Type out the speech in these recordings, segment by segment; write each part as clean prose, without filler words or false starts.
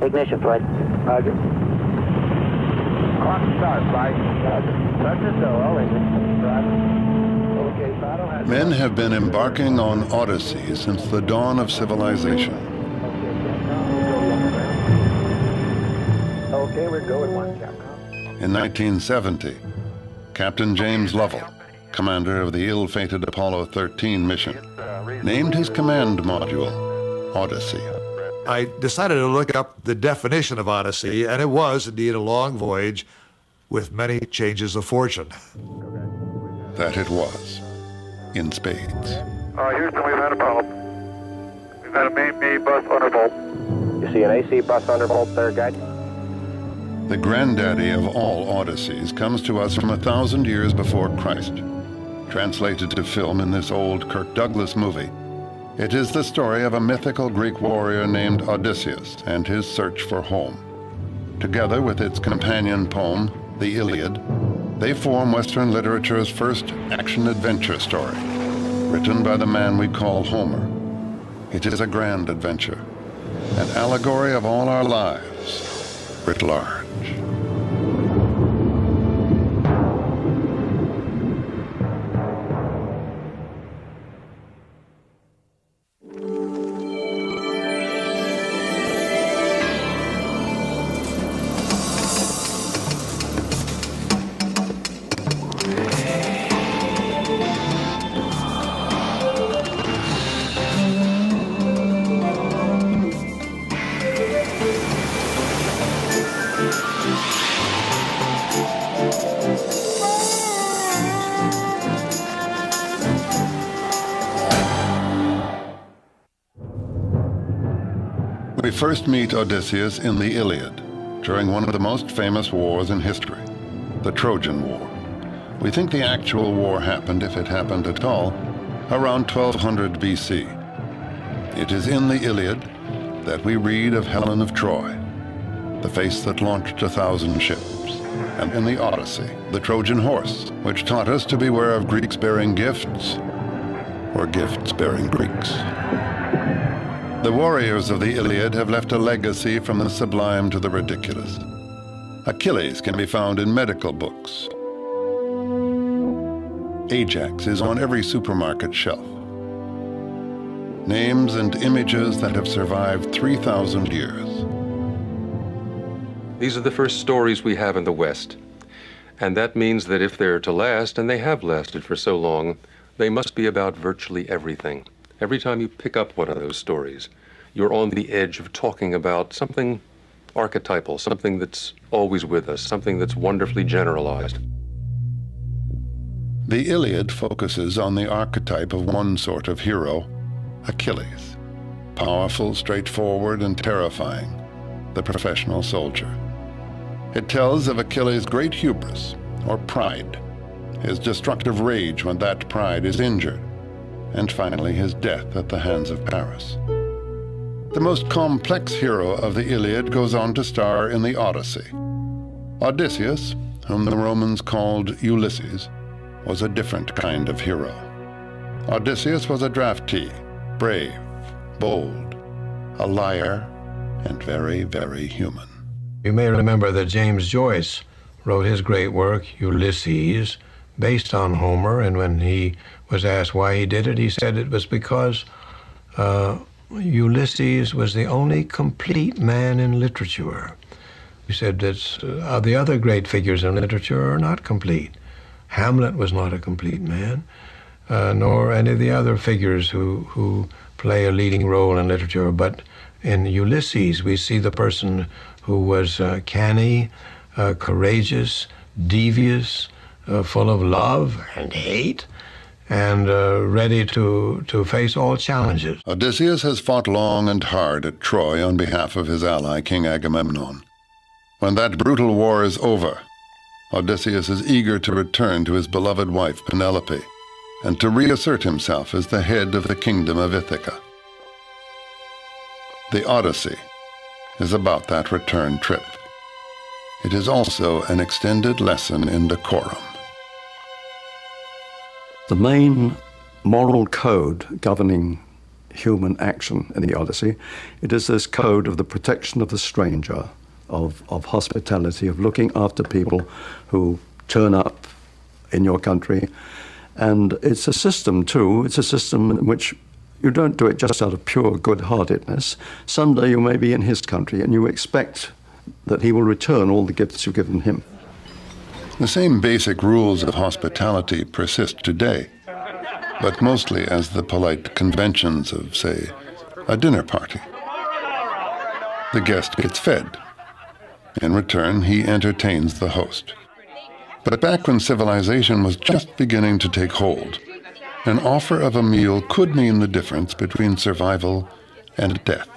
Ignition, flight. Roger. Clock start, flight. Roger. Roger, so all engine. Roger. Okay, throttle has... Men have been embarking on odysseys since the dawn of civilization. Okay, we're going one, Captain. In 1970, Captain James Lovell, commander of the ill-fated Apollo 13 mission, named his command module Odyssey. I decided to look up the definition of Odyssey, and it was indeed a long voyage with many changes of fortune. That it was, in spades. Houston, we've had a problem. We've had a main bus undervolt. You see an AC bus undervolt there, guide? The granddaddy of all Odysseys comes to us from 1,000 years before Christ. Translated to film in this old Kirk Douglas movie, it is the story of a mythical Greek warrior named Odysseus and his search for home. Together with its companion poem, the Iliad, they form Western literature's first action-adventure story, written by the man we call Homer. It is a grand adventure, an allegory of all our lives, writ large. We first meet Odysseus in the Iliad, during one of the most famous wars in history, the Trojan War. We think the actual war happened, if it happened at all, around 1200 BC. It is in the Iliad that we read of Helen of Troy, the face that launched 1,000 ships, and in the Odyssey, the Trojan horse, which taught us to beware of Greeks bearing gifts, or gifts bearing Greeks. The warriors of the Iliad have left a legacy from the sublime to the ridiculous. Achilles can be found in medical books. Ajax is on every supermarket shelf. Names and images that have survived 3,000 years. These are the first stories we have in the West. And that means that if they're to last, and they have lasted for so long, they must be about virtually everything. Every time you pick up one of those stories, you're on the edge of talking about something archetypal, something that's always with us, something that's wonderfully generalized. The Iliad focuses on the archetype of one sort of hero, Achilles. Powerful, straightforward, and terrifying, the professional soldier. It tells of Achilles' great hubris, or pride, his destructive rage when that pride is injured, and finally his death at the hands of Paris. The most complex hero of the Iliad goes on to star in the Odyssey. Odysseus, whom the Romans called Ulysses, was a different kind of hero. Odysseus was a draftee, brave, bold, a liar, and very, very human. You may remember that James Joyce wrote his great work, Ulysses, based on Homer, and when he was asked why he did it, he said it was because Ulysses was the only complete man in literature. He said that the other great figures in literature are not complete. Hamlet was not a complete man, nor any of the other figures who play a leading role in literature. But in Ulysses, we see the person who was canny, courageous, devious, full of love and hate, and ready to face all challenges. Odysseus has fought long and hard at Troy on behalf of his ally, King Agamemnon. When that brutal war is over, Odysseus is eager to return to his beloved wife, Penelope, and to reassert himself as the head of the kingdom of Ithaca. The Odyssey is about that return trip. It is also an extended lesson in decorum. The main moral code governing human action in the Odyssey. It is this code of the protection of the stranger, of hospitality, of looking after people who turn up in your country. And it's a system, too. It's a system in which you don't do it just out of pure good-heartedness. Someday you may be in his country and you expect that he will return all the gifts you've given him. The same basic rules of hospitality persist today, but mostly as the polite conventions of, say, a dinner party. The guest gets fed. In return, he entertains the host. But back when civilization was just beginning to take hold, an offer of a meal could mean the difference between survival and death.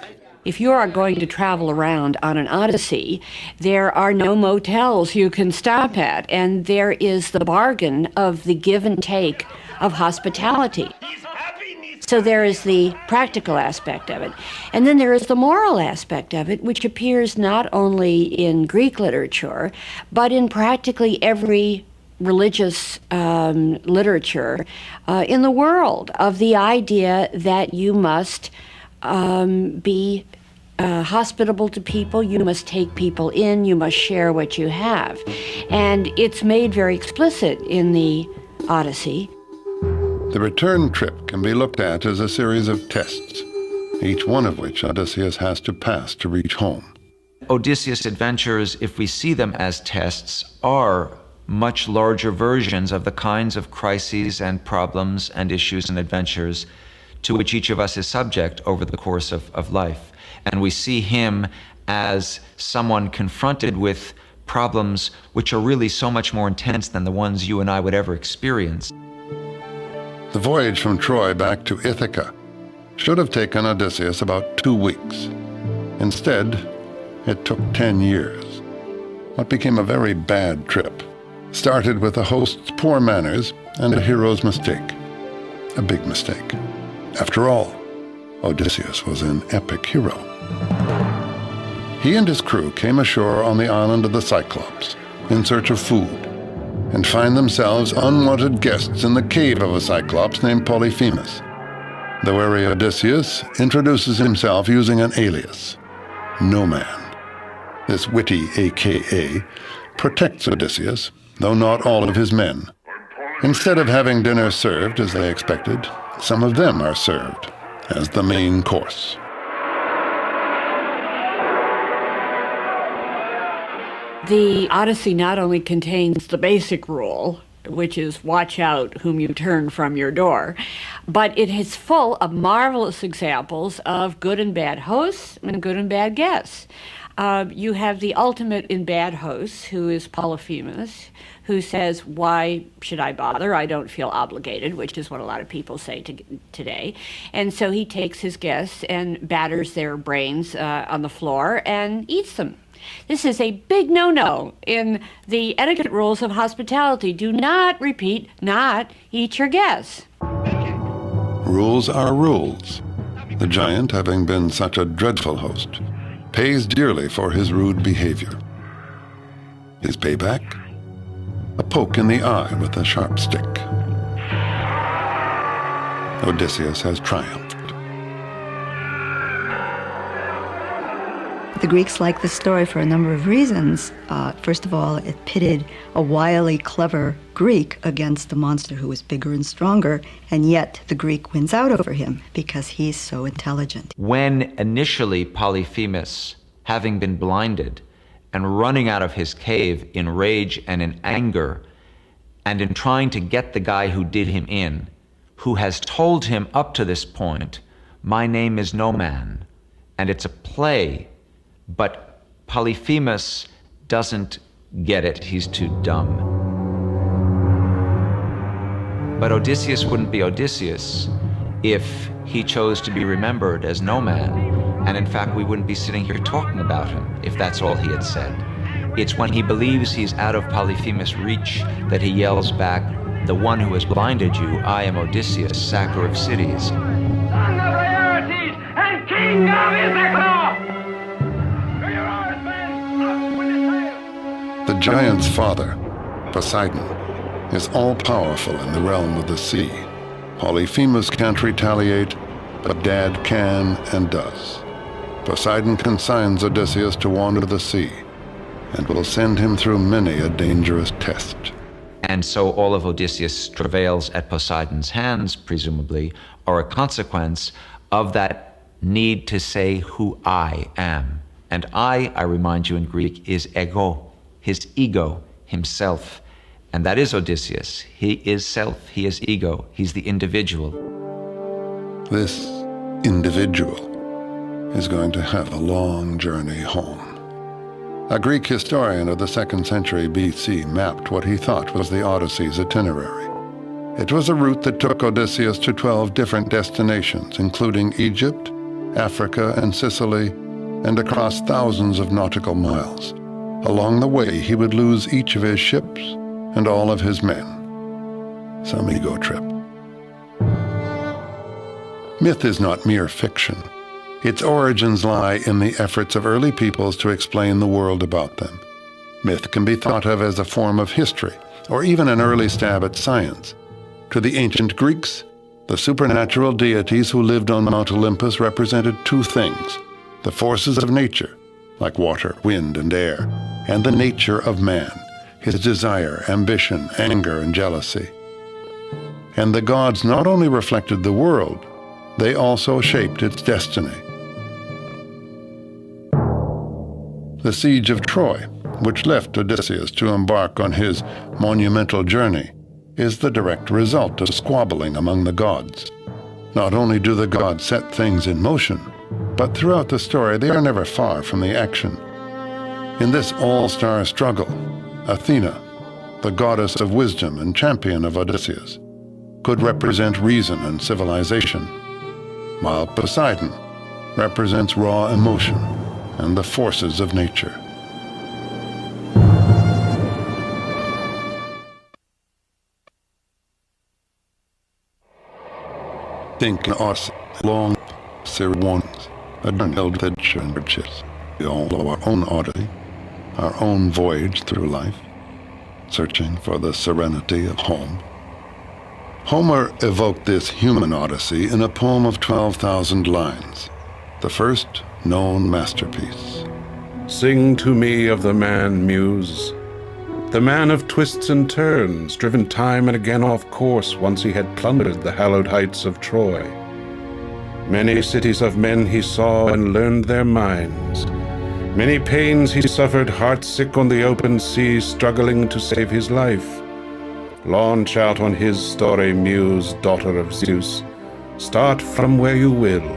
If you are going to travel around on an Odyssey, there are no motels you can stop at, and there is the bargain of the give and take of hospitality. So there is the practical aspect of it. And then there is the moral aspect of it, which appears not only in Greek literature, but in practically every religious literature in the world, of the idea that you must be hospitable to people, you must take people in, you must share what you have. And it's made very explicit in the Odyssey. The return trip can be looked at as a series of tests, each one of which Odysseus has to pass to reach home. Odysseus' adventures, if we see them as tests, are much larger versions of the kinds of crises and problems and issues and adventures to which each of us is subject over the course of life. And we see him as someone confronted with problems which are really so much more intense than the ones you and I would ever experience. The voyage from Troy back to Ithaca should have taken Odysseus about 2 weeks. Instead, it took 10 years. What became a very bad trip started with a host's poor manners and a hero's mistake. A big mistake. After all, Odysseus was an epic hero. He and his crew came ashore on the island of the Cyclops in search of food, and find themselves unwanted guests in the cave of a Cyclops named Polyphemus. The wary Odysseus introduces himself using an alias, No Man. This witty AKA protects Odysseus, though not all of his men. Instead of having dinner served as they expected, some of them are served as the main course. The Odyssey not only contains the basic rule, which is watch out whom you turn from your door, but it is full of marvelous examples of good and bad hosts and good and bad guests. You have the ultimate in bad hosts, who is Polyphemus, who says, why should I bother? I don't feel obligated, which is what a lot of people say today. And so he takes his guests and batters their brains on the floor and eats them. This is a big no-no in the etiquette rules of hospitality. Do not, repeat, not eat your guests. Rules are rules. The giant, having been such a dreadful host, pays dearly for his rude behavior. His payback? A poke in the eye with a sharp stick. Odysseus has triumphed. The Greeks liked the story for a number of reasons. First of all, it pitted a wily, clever Greek against a monster who was bigger and stronger, and yet the Greek wins out over him because he's so intelligent. When initially Polyphemus, having been blinded and running out of his cave in rage and in anger, and in trying to get the guy who did him in, who has told him up to this point, my name is No Man, and it's a play, but Polyphemus doesn't get it. He's too dumb. But Odysseus wouldn't be Odysseus if he chose to be remembered as No Man. And in fact, we wouldn't be sitting here talking about him if that's all he had said. It's when he believes he's out of Polyphemus' reach that he yells back, the one who has blinded you, I am Odysseus, sacker of cities. Son of Laertes and king of Ithaca! The giant's father, Poseidon, is all-powerful in the realm of the sea. Polyphemus can't retaliate, but Dad can and does. Poseidon consigns Odysseus to wander the sea, and will send him through many a dangerous test. And so all of Odysseus' travails at Poseidon's hands, presumably, are a consequence of that need to say who I am. And I remind you in Greek, is ego, his ego, himself. And that is Odysseus. He is self, he is ego, he's the individual. This individual is going to have a long journey home. A Greek historian of the 2nd century BC mapped what he thought was the Odyssey's itinerary. It was a route that took Odysseus to 12 different destinations, including Egypt, Africa, and Sicily, and across thousands of nautical miles. Along the way, he would lose each of his ships and all of his men. Some ego trip. Myth is not mere fiction. Its origins lie in the efforts of early peoples to explain the world about them. Myth can be thought of as a form of history, or even an early stab at science. To the ancient Greeks, the supernatural deities who lived on Mount Olympus represented two things: the forces of nature, like water, wind, and air, and the nature of man, his desire, ambition, anger, and jealousy. And the gods not only reflected the world, they also shaped its destiny. The siege of Troy, which left Odysseus to embark on his monumental journey, is the direct result of squabbling among the gods. Not only do the gods set things in motion, but throughout the story they are never far from the action. In this all-star struggle, Athena, the goddess of wisdom and champion of Odysseus, could represent reason and civilization, while Poseidon represents raw emotion and the forces of nature. Think us long Sir ones, adorned adventure and riches. We all know our own odyssey, our own voyage through life, searching for the serenity of home. Homer evoked this human odyssey in a poem of 12,000 lines, the first known masterpiece. Sing to me of the man, Muse, the man of twists and turns, driven time and again off course once he had plundered the hallowed heights of Troy. Many cities of men he saw and learned their minds. Many pains he suffered, heart-sick on the open sea, struggling to save his life. Launch out on his story, Muse, daughter of Zeus. Start from where you will.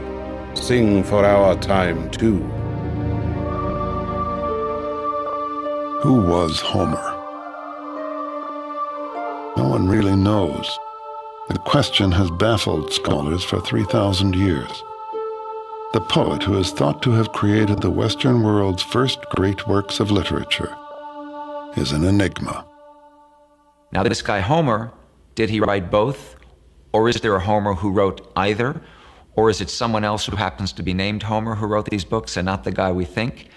Sing for our time, too. Who was Homer? No one really knows. The question has baffled scholars for 3,000 years. The poet who is thought to have created the Western world's first great works of literature is an enigma. Now, this guy Homer, did he write both? Or is there a Homer who wrote either? Or is it someone else who happens to be named Homer who wrote these books and not the guy we think?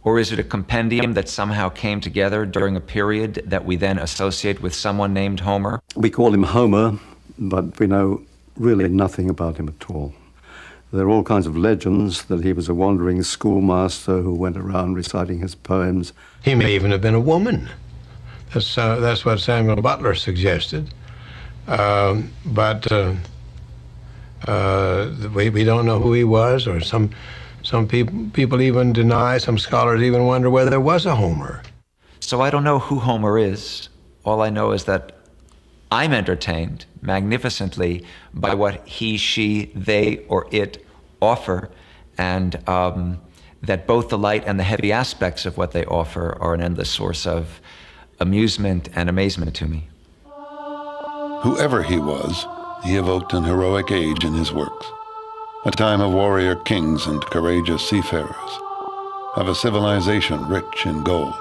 Or is it a compendium that somehow came together during a period that we then associate with someone named Homer? We call him Homer, but we know really nothing about him at all. There are all kinds of legends that he was a wandering schoolmaster who went around reciting his poems. He may even have been a woman. That's what Samuel Butler suggested. But we don't know who he was, or some people even deny, some scholars even wonder whether there was a Homer. So I don't know who Homer is. All I know is that I'm entertained magnificently by what he, she, they, or it offer, and that both the light and the heavy aspects of what they offer are an endless source of amusement and amazement to me. Whoever he was, he evoked an heroic age in his works, a time of warrior kings and courageous seafarers, of a civilization rich in gold.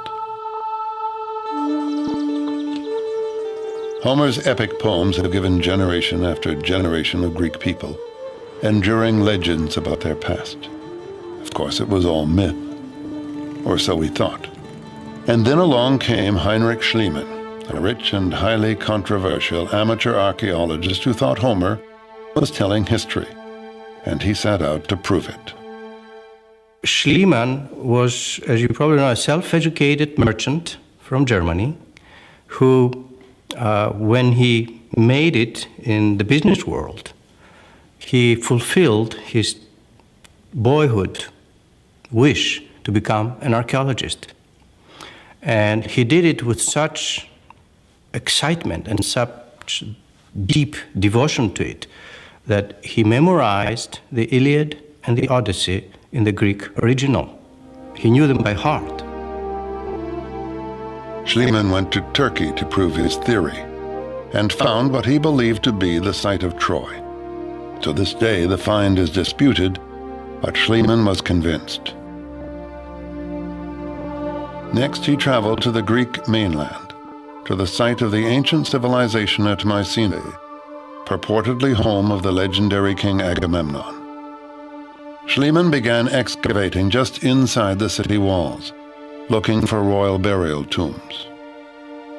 Homer's epic poems have given generation after generation of Greek people enduring legends about their past. Of course, it was all myth, or so we thought. And then along came Heinrich Schliemann, a rich and highly controversial amateur archaeologist who thought Homer was telling history. and he set out to prove it. Schliemann was, as you probably know, a self-educated merchant from Germany who, when he made it in the business world, he fulfilled his boyhood wish to become an archaeologist. And he did it with such excitement and such deep devotion to it that he memorized the Iliad and the Odyssey in the Greek original. He knew them by heart. Schliemann went to Turkey to prove his theory and found what he believed to be the site of Troy. To this day, the find is disputed, but Schliemann was convinced. Next, he traveled to the Greek mainland, to the site of the ancient civilization at Mycenae, purportedly home of the legendary king Agamemnon. Schliemann began excavating just inside the city walls, looking for royal burial tombs.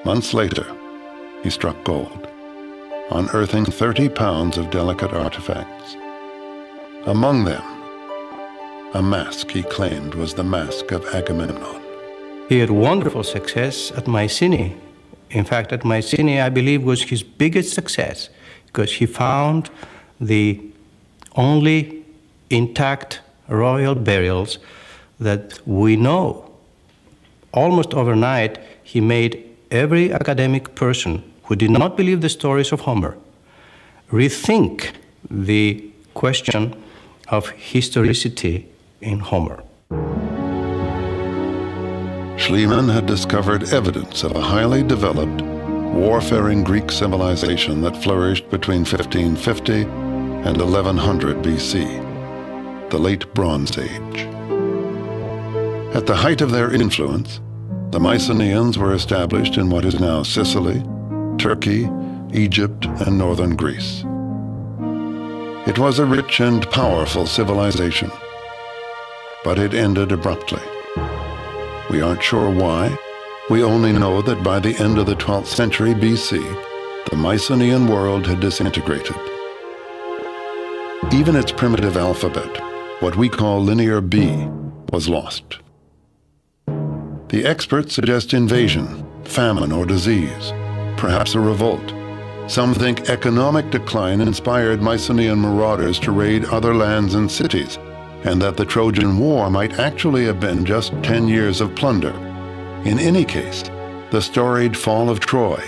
Months later, he struck gold, unearthing 30 pounds of delicate artifacts. Among them, a mask he claimed was the mask of Agamemnon. He had wonderful success at Mycenae. In fact, at Mycenae, I believe, was his biggest success, because he found the only intact royal burials that we know. Almost overnight, he made every academic person who did not believe the stories of Homer rethink the question of historicity in Homer. Schliemann had discovered evidence of a highly developed, warfaring Greek civilization that flourished between 1550 and 1100 BC, the Late Bronze Age. At the height of their influence, the Mycenaeans were established in what is now Sicily, Turkey, Egypt, and northern Greece. It was a rich and powerful civilization, but it ended abruptly. We aren't sure why. We only know that by the end of the 12th century BC, the Mycenaean world had disintegrated. Even its primitive alphabet, what we call Linear B, was lost. The experts suggest invasion, famine, or disease, perhaps a revolt. Some think economic decline inspired Mycenaean marauders to raid other lands and cities, and that the Trojan War might actually have been just 10 years of plunder. In any case, the storied fall of Troy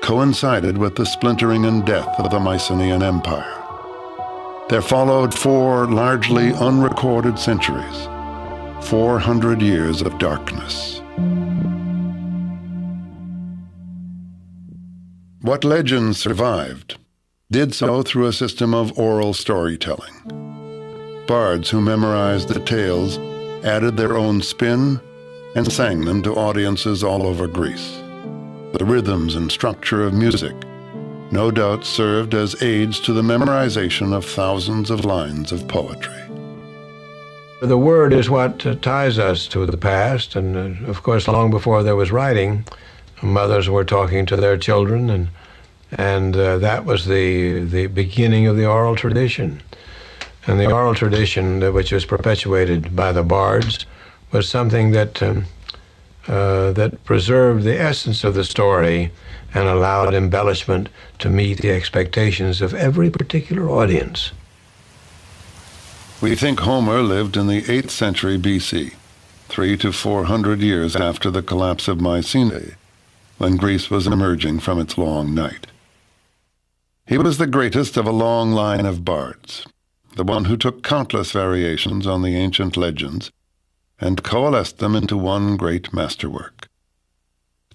coincided with the splintering and death of the Mycenaean Empire. There followed 4 largely unrecorded centuries, 400 years of darkness. What legends survived did so through a system of oral storytelling. Bards who memorized the tales added their own spin and sang them to audiences all over Greece. The rhythms and structure of music no doubt served as aids to the memorization of thousands of lines of poetry. The word is what ties us to the past, and of course, long before there was writing, mothers were talking to their children, and that was the beginning of the oral tradition. And the oral tradition, which was perpetuated by the bards, was something that that preserved the essence of the story and allowed embellishment to meet the expectations of every particular audience. We think Homer lived in the 8th century BC, 300 to 400 years after the collapse of Mycenae, when Greece was emerging from its long night. He was the greatest of a long line of bards, the one who took countless variations on the ancient legends and coalesced them into one great masterwork.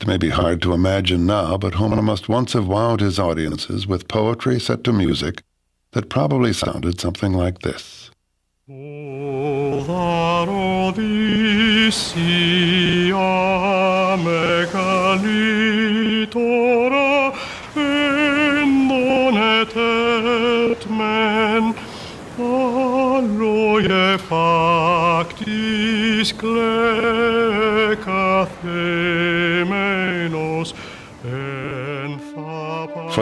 It may be hard to imagine now, but Homer must once have wowed his audiences with poetry set to music that probably sounded something like this. For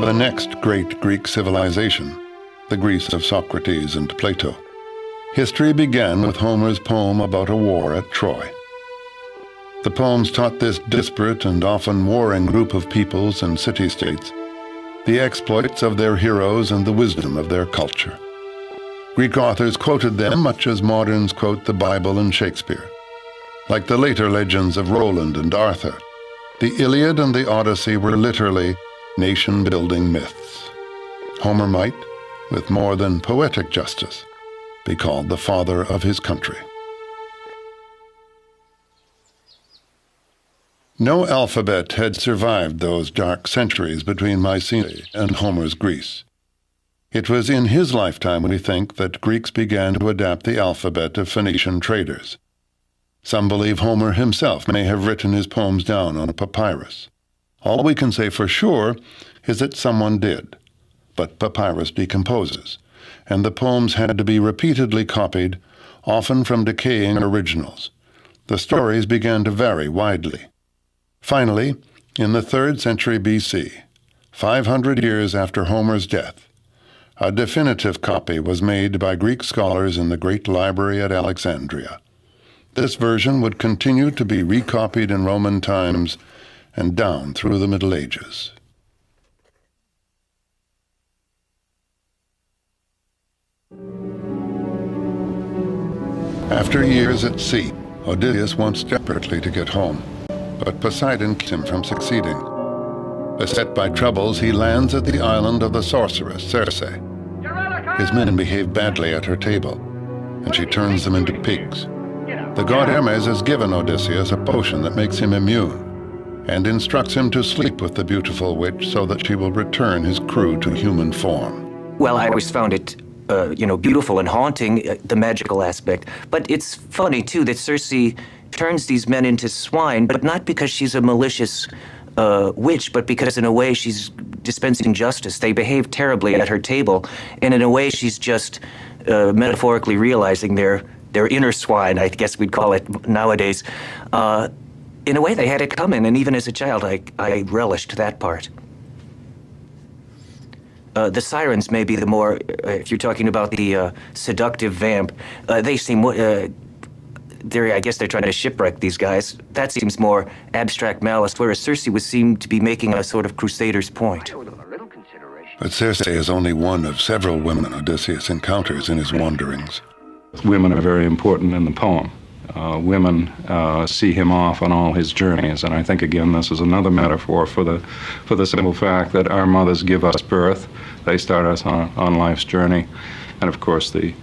the next great Greek civilization, the Greece of Socrates and Plato. History began with Homer's poem about a war at Troy. The poems taught this disparate and often warring group of peoples and city-states the exploits of their heroes and the wisdom of their culture. Greek authors quoted them much as moderns quote the Bible and Shakespeare. Like the later legends of Roland and Arthur, the Iliad and the Odyssey were literally nation-building myths. Homer might, with more than poetic justice, be called the father of his country. No alphabet had survived those dark centuries between Mycenae and Homer's Greece. It was in his lifetime, we think, that Greeks began to adapt the alphabet of Phoenician traders. Some believe Homer himself may have written his poems down on a papyrus. All we can say for sure is that someone did, but papyrus decomposes, and the poems had to be repeatedly copied, often from decaying originals. The stories began to vary widely. Finally, in the 3rd century BC, 500 years after Homer's death, a definitive copy was made by Greek scholars in the Great Library at Alexandria. This version would continue to be recopied in Roman times and down through the Middle Ages. After years at sea, Odysseus wants desperately to get home, but Poseidon keeps him from succeeding. Beset by troubles, he lands at the island of the sorceress, Circe. His men behave badly at her table, and she turns them into pigs. The god Hermes has given Odysseus a potion that makes him immune, and instructs him to sleep with the beautiful witch so that she will return his crew to human form. Well, I always found it, beautiful and haunting, the magical aspect. But it's funny, too, that Circe turns these men into swine, but not because she's a malicious witch, but because in a way she's dispensing justice. They behave terribly at her table, and in a way she's just metaphorically realizing their inner swine, I guess we'd call it nowadays. In a way they had it coming, and even as a child I relished that part. The sirens may be the more, if you're talking about the seductive vamp, they seem, I guess they're trying to shipwreck these guys. That seems more abstract malice, whereas Circe would seem to be making a sort of crusader's point. But Circe is only one of several women Odysseus encounters in his wanderings. Women are very important in the poem. Women see him off on all his journeys, and I think, again, this is another metaphor for the simple fact that our mothers give us birth. They start us on life's journey, and of course the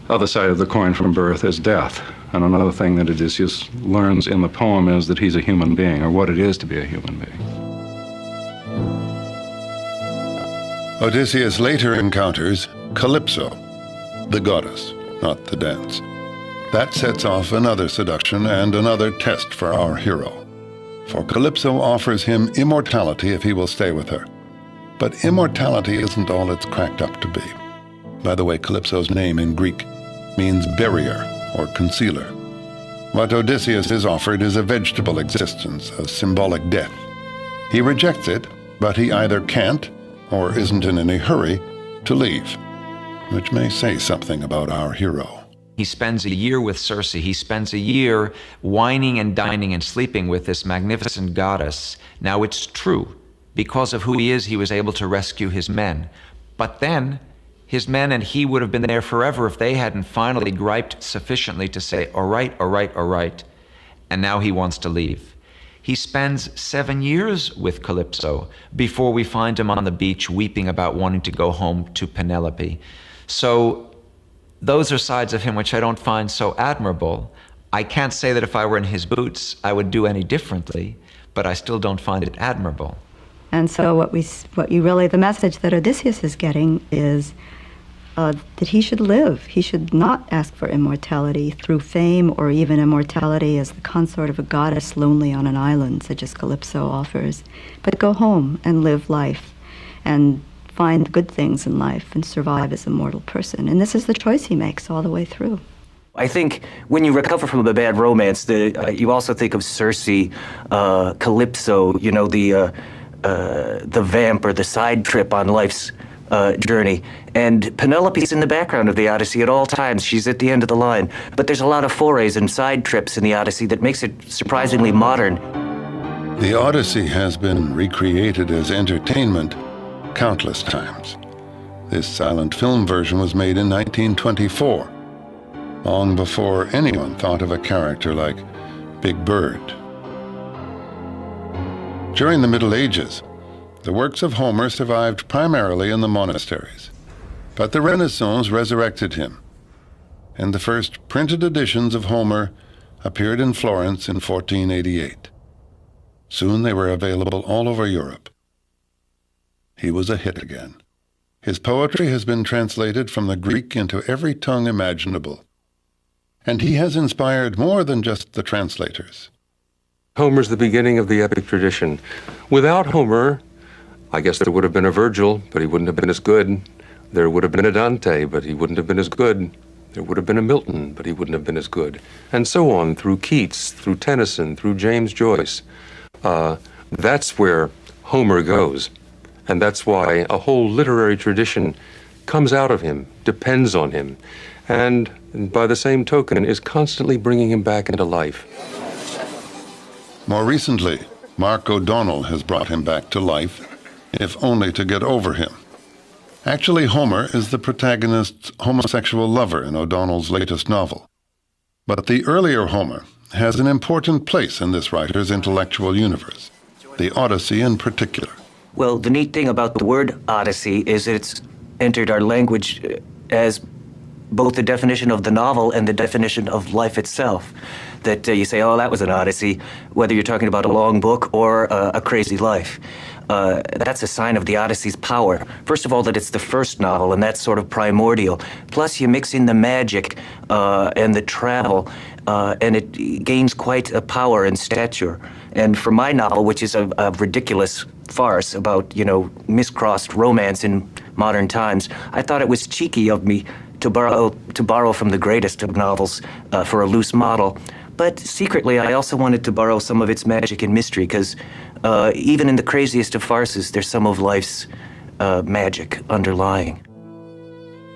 other side of the coin from birth is death. And another thing that Odysseus learns in the poem is that he's a human being, or what it is to be a human being. Odysseus later encounters Calypso, the goddess, not the dance. That sets off another seduction and another test for our hero. For Calypso offers him immortality if he will stay with her. But immortality isn't all it's cracked up to be. By the way, Calypso's name in Greek means barrier or concealer. What Odysseus is offered is a vegetable existence, a symbolic death. He rejects it, but he either can't or isn't in any hurry to leave, which may say something about our hero. He spends a year with Circe. He spends a year wining and dining and sleeping with this magnificent goddess. Now, it's true. Because of who he is, he was able to rescue his men. But then, his men and he would have been there forever if they hadn't finally griped sufficiently to say, all right, all right, all right. And now he wants to leave. He spends 7 years with Calypso before we find him on the beach weeping about wanting to go home to Penelope. So those are sides of him which I don't find so admirable. I can't say that if I were in his boots, I would do any differently, but I still don't find it admirable. And so the message that Odysseus is getting is that he should live. He should not ask for immortality through fame or even immortality as the consort of a goddess lonely on an island, such as Calypso offers, but go home and live life and find good things in life and survive as a mortal person. And this is the choice he makes all the way through. I think when you recover from a bad romance, you also think of Circe, Calypso, the vamp or the side trip on life's journey. And Penelope's in the background of the Odyssey at all times. She's at the end of the line. But there's a lot of forays and side trips in the Odyssey that makes it surprisingly modern. The Odyssey has been recreated as entertainment countless times. This silent film version was made in 1924, long before anyone thought of a character like Big Bird. During the Middle Ages, the works of Homer survived primarily in the monasteries, but the Renaissance resurrected him, and the first printed editions of Homer appeared in Florence in 1488. Soon they were available all over Europe. He was a hit again. His poetry has been translated from the Greek into every tongue imaginable, and he has inspired more than just the translators. Homer's the beginning of the epic tradition. Without Homer, I guess there would have been a Virgil, but he wouldn't have been as good. There would have been a Dante, but he wouldn't have been as good. There would have been a Milton, but he wouldn't have been as good. And so on, through Keats, through Tennyson, through James Joyce. That's where Homer goes. And that's why a whole literary tradition comes out of him, depends on him, and by the same token is constantly bringing him back into life. More recently, Mark O'Donnell has brought him back to life, if only to get over him. Actually, Homer is the protagonist's homosexual lover in O'Donnell's latest novel. But the earlier Homer has an important place in this writer's intellectual universe, the Odyssey in particular. Well, the neat thing about the word Odyssey is it's entered our language as both the definition of the novel and the definition of life itself. That you say, oh, that was an Odyssey, whether you're talking about a long book or a crazy life. That's a sign of the Odyssey's power. First of all, that it's the first novel, and that's sort of primordial. Plus, you mix in the magic and the travel, and it gains quite a power and stature. And for my novel, which is a ridiculous farce about, miscrossed romance in modern times, I thought it was cheeky of me to borrow from the greatest of novels for a loose model. But secretly, I also wanted to borrow some of its magic and mystery, because even in the craziest of farces, there's some of life's magic underlying.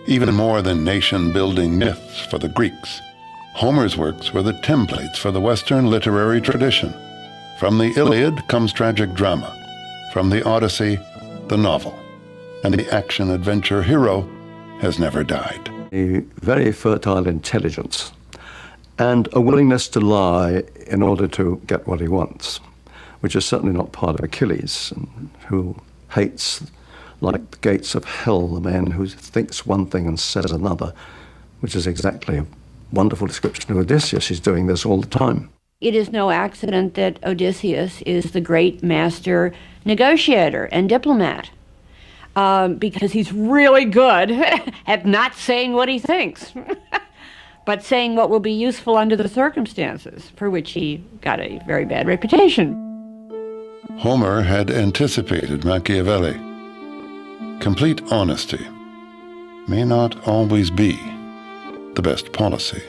Even more than nation-building myths for the Greeks, Homer's works were the templates for the Western literary tradition. From the Iliad comes tragic drama, from the Odyssey, the novel, and the action-adventure hero has never died. A very fertile intelligence and a willingness to lie in order to get what he wants, which is certainly not part of Achilles, who hates, like the gates of hell, the man who thinks one thing and says another, which is exactly a wonderful description of Odysseus. He's doing this all the time. It is no accident that Odysseus is the great master negotiator and diplomat, because he's really good at not saying what he thinks, but saying what will be useful under the circumstances, for which he got a very bad reputation. Homer had anticipated Machiavelli. Complete honesty may not always be the best policy.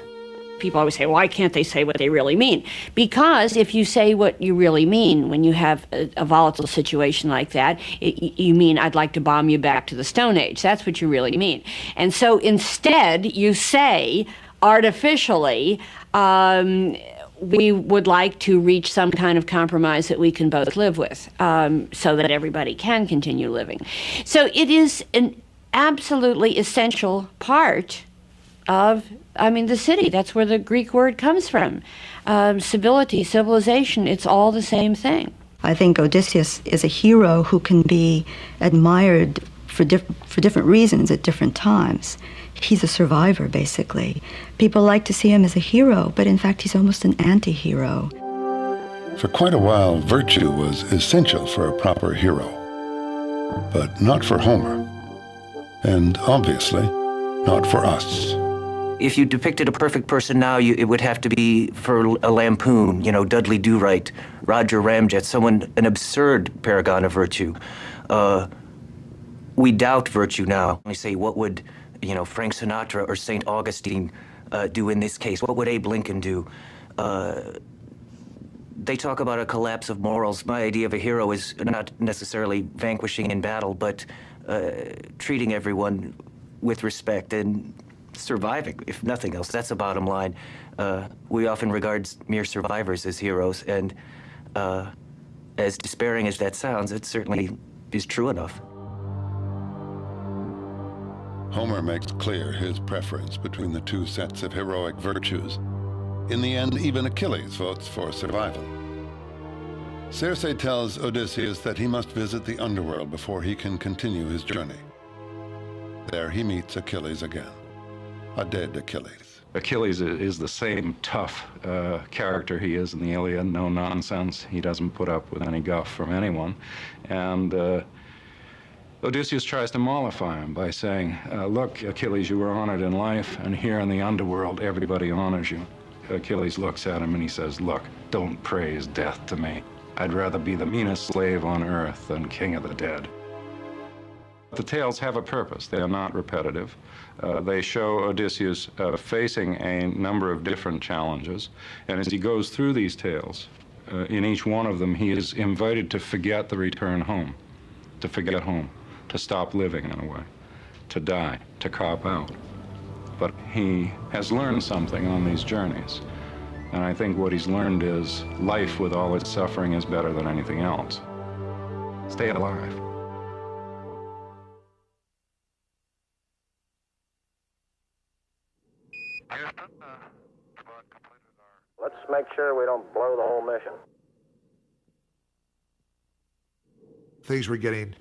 People always say, why can't they say what they really mean? Because if you say what you really mean when you have a volatile situation like that, you mean, I'd like to bomb you back to the Stone Age. That's what you really mean. And so instead, you say, artificially, we would like to reach some kind of compromise that we can both live with, so that everybody can continue living. So it is an absolutely essential part of, the city. That's where the Greek word comes from. Civility, civilization, it's all the same thing. I think Odysseus is a hero who can be admired for different reasons at different times. He's a survivor, basically. People like to see him as a hero, but in fact he's almost an anti-hero. For quite a while, virtue was essential for a proper hero, but not for Homer, and obviously not for us. If you depicted a perfect person now, it would have to be for a lampoon, Dudley Do-Right, Roger Ramjet, an absurd paragon of virtue. We doubt virtue now. We say, what would, Frank Sinatra or St. Augustine do in this case? What would Abe Lincoln do? They talk about a collapse of morals. My idea of a hero is not necessarily vanquishing in battle, but treating everyone with respect and surviving, if nothing else. That's the bottom line. We often regard mere survivors as heroes, and as despairing as that sounds, it certainly is true enough. Homer makes clear his preference between the two sets of heroic virtues. In the end, even Achilles votes for survival. Circe tells Odysseus that he must visit the underworld before he can continue his journey. There he meets Achilles again, a dead Achilles. Achilles is the same tough character he is in the Iliad, no nonsense. He doesn't put up with any guff from anyone. And Odysseus tries to mollify him by saying, look, Achilles, you were honored in life, and here in the underworld, everybody honors you. Achilles looks at him and he says, look, don't praise death to me. I'd rather be the meanest slave on earth than king of the dead. The tales have a purpose. They are not repetitive. They show Odysseus facing a number of different challenges, and as he goes through these tales, in each one of them, he is invited to forget the return home, to forget home, to stop living in a way, to die, to cop out. But he has learned something on these journeys. And I think what he's learned is life with all its suffering is better than anything else. Stay alive. Let's make sure we don't blow the whole mission. Things were getting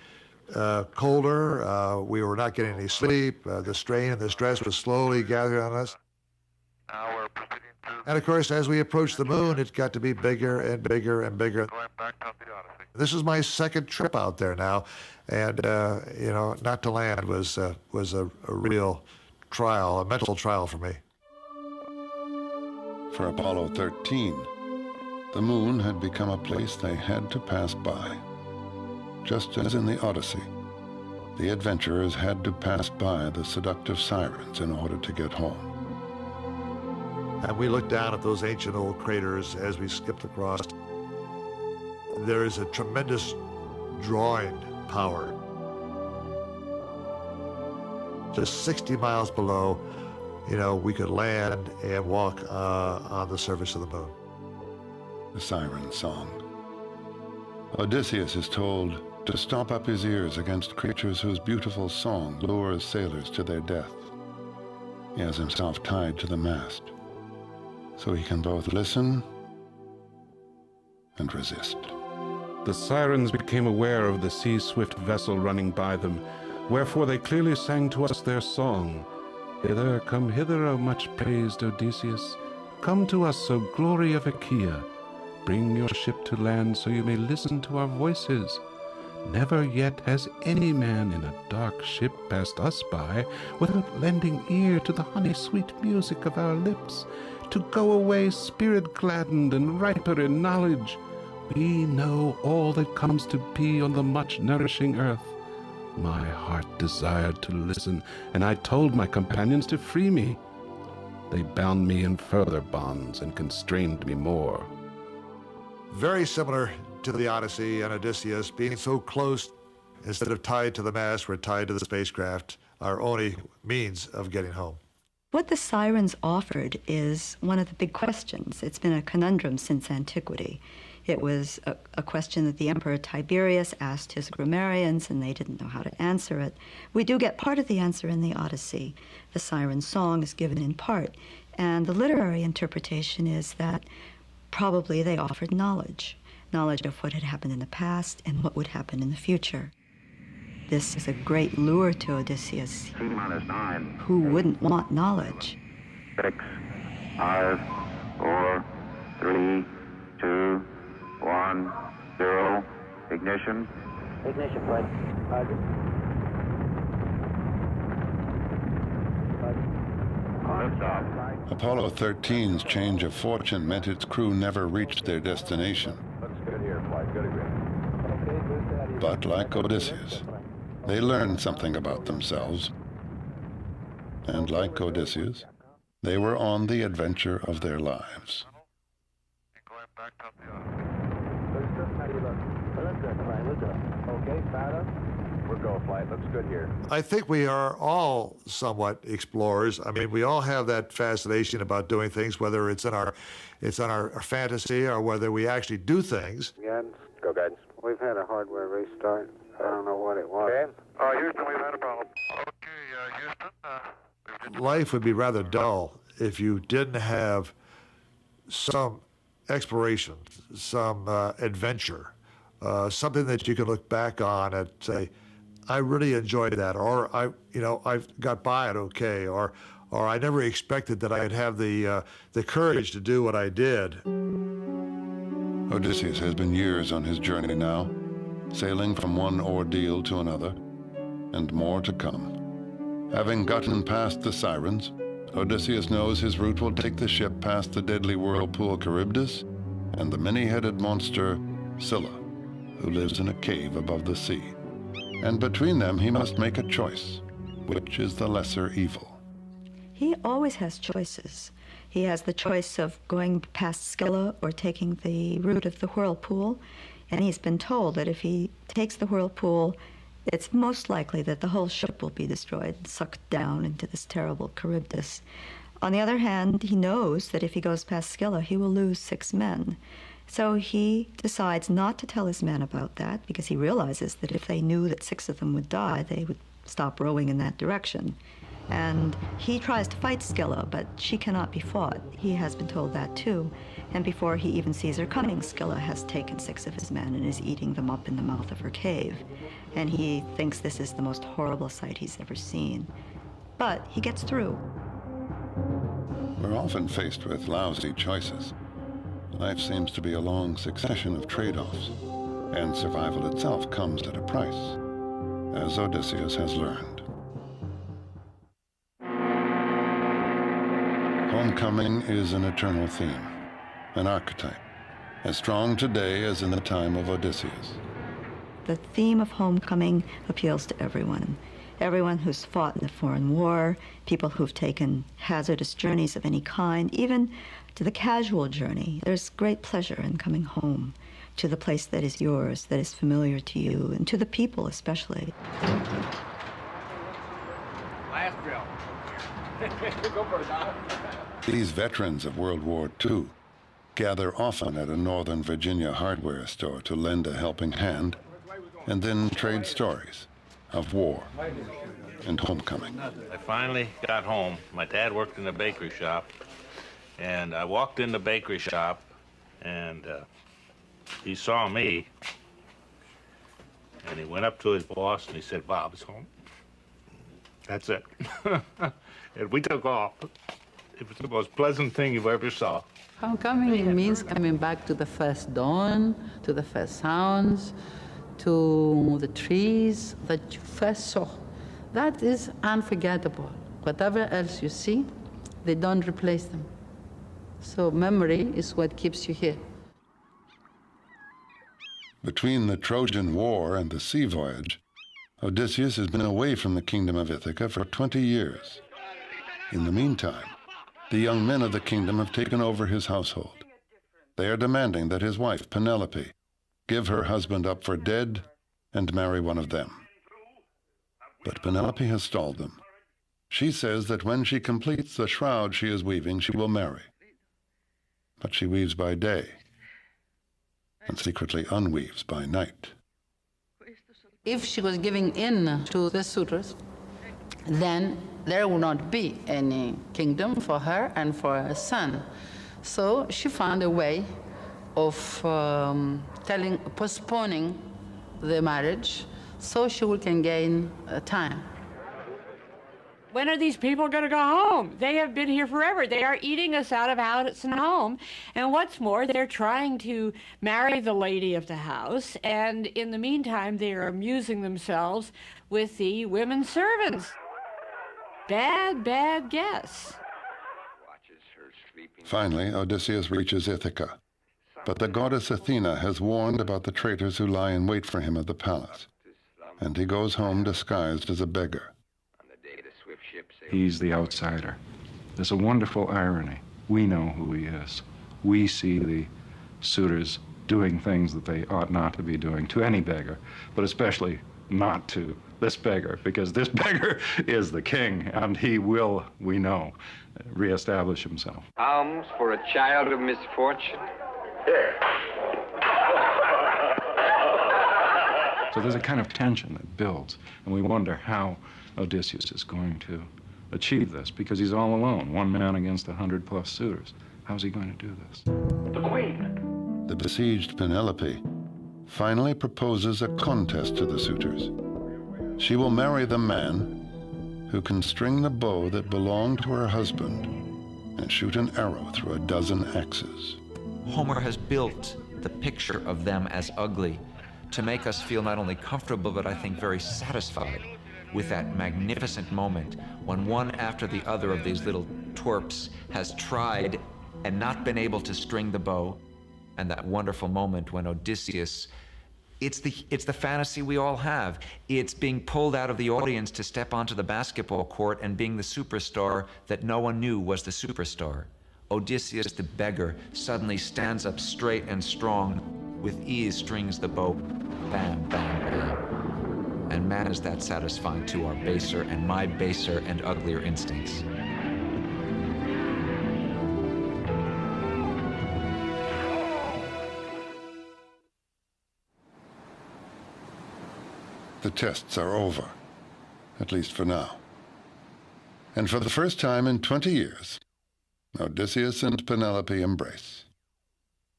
colder. We were not getting any sleep. The strain and the stress was slowly gathering on us. Now we're proceeding to... And of course, as we approached the moon, it got to be bigger and bigger and bigger. Going back up the Odyssey. This is my second trip out there now, and you know, not to land was a real trial, a mental trial for me. For Apollo 13, the moon had become a place they had to pass by. Just as in the Odyssey, the adventurers had to pass by the seductive sirens in order to get home. And we looked down at those ancient old craters as we skipped across. There is a tremendous drawing power. Just 60 miles below, you know, we could land and walk on the surface of the moon. The siren song. Odysseus is told to stop up his ears against creatures whose beautiful song lures sailors to their death. He has himself tied to the mast, so he can both listen and resist. The sirens became aware of the sea-swift vessel running by them, wherefore they clearly sang to us their song. Hither, come hither, O much-praised Odysseus. Come to us, O glory of Achaea. Bring your ship to land so you may listen to our voices. Never yet has any man in a dark ship passed us by without lending ear to the honey-sweet music of our lips, to go away spirit-gladdened and riper in knowledge. We know all that comes to be on the much-nourishing earth. My heart desired to listen, and I told my companions to free me. They bound me in further bonds and constrained me more. Very similar to the Odyssey and Odysseus, being so close, instead of tied to the mast, we're tied to the spacecraft, our only means of getting home. What the sirens offered is one of the big questions. It's been a conundrum since antiquity. It was a question that the Emperor Tiberius asked his grammarians, and they didn't know how to answer it. We do get part of the answer in the Odyssey. The siren song is given in part, and the literary interpretation is that probably they offered knowledge of what had happened in the past and what would happen in the future. This is a great lure to Odysseus. T-9. Who wouldn't want knowledge? 6, 5, 4, 3, 2, 1, 0. Ignition. Ignition, flight. Roger. Liftoff. Apollo 13's change of fortune meant its crew never reached their destination. Looks good here, flight. Good agreement. But like Odysseus, they learned something about themselves. And like Odysseus, they were on the adventure of their lives. Going back up the Odyssey. How do you look? Well, that's good, fine. We'll do it. Okay, start up. We're go, flight. Looks good here. I think we are all somewhat explorers. I mean, we all have that fascination about doing things, whether it's in our fantasy or whether we actually do things. Guidance. Go, guidance. We've had a hardware restart. I don't know what it was. Okay. Houston, we've had a problem. Okay, Houston. Life would be rather dull if you didn't have some exploration, some adventure, something that you could look back on and say, I really enjoyed that, or I got by it okay, or I never expected that I'd have the courage to do what I did. Odysseus has been years on his journey now, sailing from one ordeal to another, and more to come. Having gotten past the Sirens, Odysseus knows his route will take the ship past the deadly whirlpool Charybdis and the many-headed monster Scylla, who lives in a cave above the sea. And between them he must make a choice. Which is the lesser evil? He always has choices. He has the choice of going past Scylla or taking the route of the whirlpool, and he's been told that if he takes the whirlpool, it's most likely that the whole ship will be destroyed and sucked down into this terrible Charybdis. On the other hand, he knows that if he goes past Scylla, he will lose 6 men. So he decides not to tell his men about that, because he realizes that if they knew that 6 of them would die, they would stop rowing in that direction. And he tries to fight Scylla, but she cannot be fought. He has been told that too. And before he even sees her coming, Scylla has taken 6 of his men and is eating them up in the mouth of her cave. And he thinks this is the most horrible sight he's ever seen. But he gets through. We're often faced with lousy choices. Life seems to be a long succession of trade-offs, and survival itself comes at a price, as Odysseus has learned. Homecoming is an eternal theme, an archetype, as strong today as in the time of Odysseus. The theme of homecoming appeals to everyone. Everyone who's fought in a foreign war, people who've taken hazardous journeys of any kind, even to the casual journey. There's great pleasure in coming home to the place that is yours, that is familiar to you, and to the people especially. Last drill. Go for it, Don. These veterans of World War II gather often at a Northern Virginia hardware store to lend a helping hand and then trade stories of war and homecoming. I finally got home. My dad worked in a bakery shop, and I walked in the bakery shop, and he saw me, and he went up to his boss, and he said, "Bob's home." That's it. And we took off. It was the most pleasant thing you ever saw. Homecoming means coming back to the first dawn, to the first sounds, to the trees that you first saw. That is unforgettable. Whatever else you see, they don't replace them. So memory is what keeps you here. Between the Trojan War and the sea voyage, Odysseus has been away from the kingdom of Ithaca for 20 years. In the meantime, the young men of the kingdom have taken over his household. They are demanding that his wife, Penelope, give her husband up for dead and marry one of them. But Penelope has stalled them. She says that when she completes the shroud she is weaving, she will marry. But she weaves by day and secretly unweaves by night. If she was giving in to the suitors, then there would not be any kingdom for her and for her son. So she found a way of postponing the marriage so she can gain time. When are these people going to go home? They have been here forever. They are eating us out of house and home. And what's more, they're trying to marry the lady of the house. And in the meantime, they are amusing themselves with the women servants. Bad, bad guess. Finally, Odysseus reaches Ithaca. But the goddess Athena has warned about the traitors who lie in wait for him at the palace. And he goes home disguised as a beggar. He's the outsider. There's a wonderful irony. We know who he is. We see the suitors doing things that they ought not to be doing to any beggar, but especially not to this beggar, because this beggar is the king, and he will, we know, reestablish himself. Alms for a child of misfortune? So there's a kind of tension that builds, and we wonder how Odysseus is going to achieve this, because he's all alone, one man against 100+ suitors. How's he going to do this? The queen! The besieged Penelope finally proposes a contest to the suitors. She will marry the man who can string the bow that belonged to her husband and shoot an arrow through a dozen axes. Homer has built the picture of them as ugly to make us feel not only comfortable, but I think very satisfied with that magnificent moment when one after the other of these little twerps has tried and not been able to string the bow, and that wonderful moment when Odysseus, it's the fantasy we all have. It's being pulled out of the audience to step onto the basketball court and being the superstar that no one knew was the superstar. Odysseus, the beggar, suddenly stands up straight and strong, with ease strings the bow, bam, bam, bam. And man, is that satisfying to our baser and my baser and uglier instincts. The tests are over, at least for now. And for the first time in 20 years, Odysseus and Penelope embrace.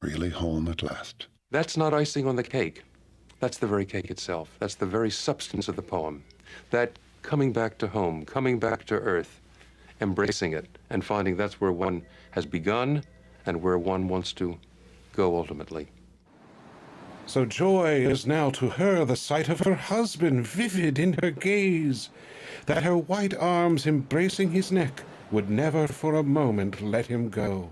Really home at last. That's not icing on the cake. That's the very cake itself. That's the very substance of the poem. That coming back to home, coming back to earth, embracing it, and finding that's where one has begun and where one wants to go ultimately. So joy is now to her the sight of her husband vivid in her gaze, that her white arms embracing his neck would never for a moment let him go.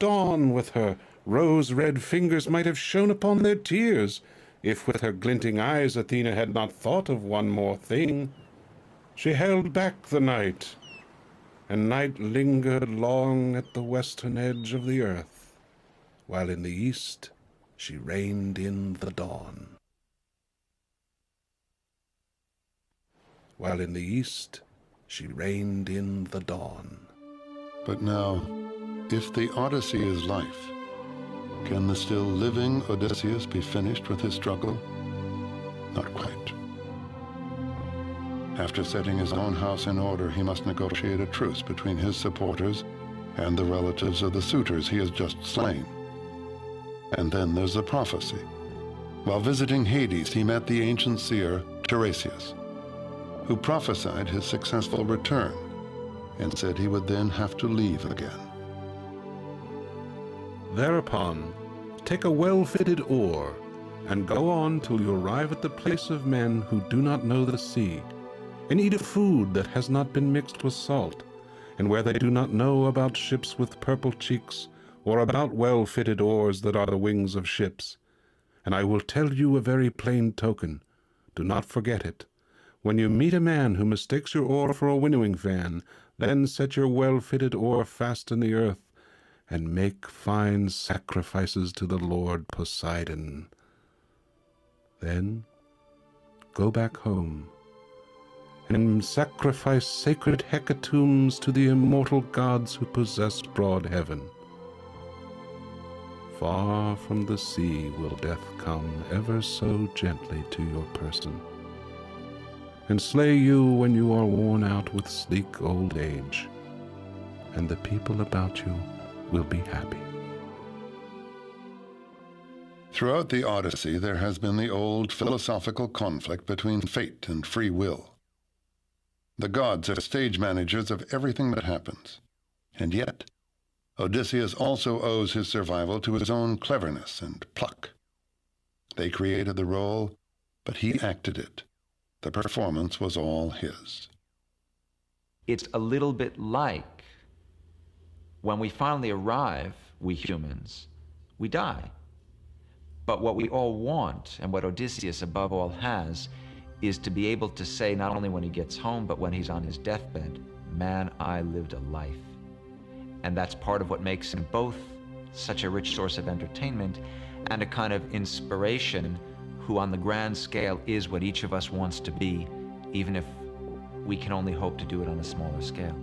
Dawn with her rose-red fingers might have shone upon their tears, if with her glinting eyes Athena had not thought of one more thing. She held back the night, and night lingered long at the western edge of the earth, while in the east she reigned in the dawn. While in the east she reigned in the dawn. But now, if the Odyssey is life, can the still living Odysseus be finished with his struggle? Not quite. After setting his own house in order, he must negotiate a truce between his supporters and the relatives of the suitors he has just slain. And then there's the prophecy. While visiting Hades, he met the ancient seer Tiresias, who prophesied his successful return and said he would then have to leave again. Thereupon, take a well-fitted oar, and go on till you arrive at the place of men who do not know the sea, and eat a food that has not been mixed with salt, and where they do not know about ships with purple cheeks, or about well-fitted oars that are the wings of ships. And I will tell you a very plain token. Do not forget it. When you meet a man who mistakes your oar for a winnowing fan, then set your well-fitted oar fast in the earth, and make fine sacrifices to the Lord Poseidon. Then go back home, and sacrifice sacred hecatombs to the immortal gods who possess broad heaven. Far from the sea will death come ever so gently to your person, and slay you when you are worn out with sleek old age, and the people about you will be happy. Throughout the Odyssey, there has been the old philosophical conflict between fate and free will. The gods are stage managers of everything that happens, and yet Odysseus also owes his survival to his own cleverness and pluck. They created the role, but he acted it. The performance was all his. It's a little bit like when we finally arrive, we humans, we die. But what we all want, and what Odysseus above all has, is to be able to say, not only when he gets home, but when he's on his deathbed, man, I lived a life. And that's part of what makes him both such a rich source of entertainment and a kind of inspiration who on the grand scale is what each of us wants to be, even if we can only hope to do it on a smaller scale.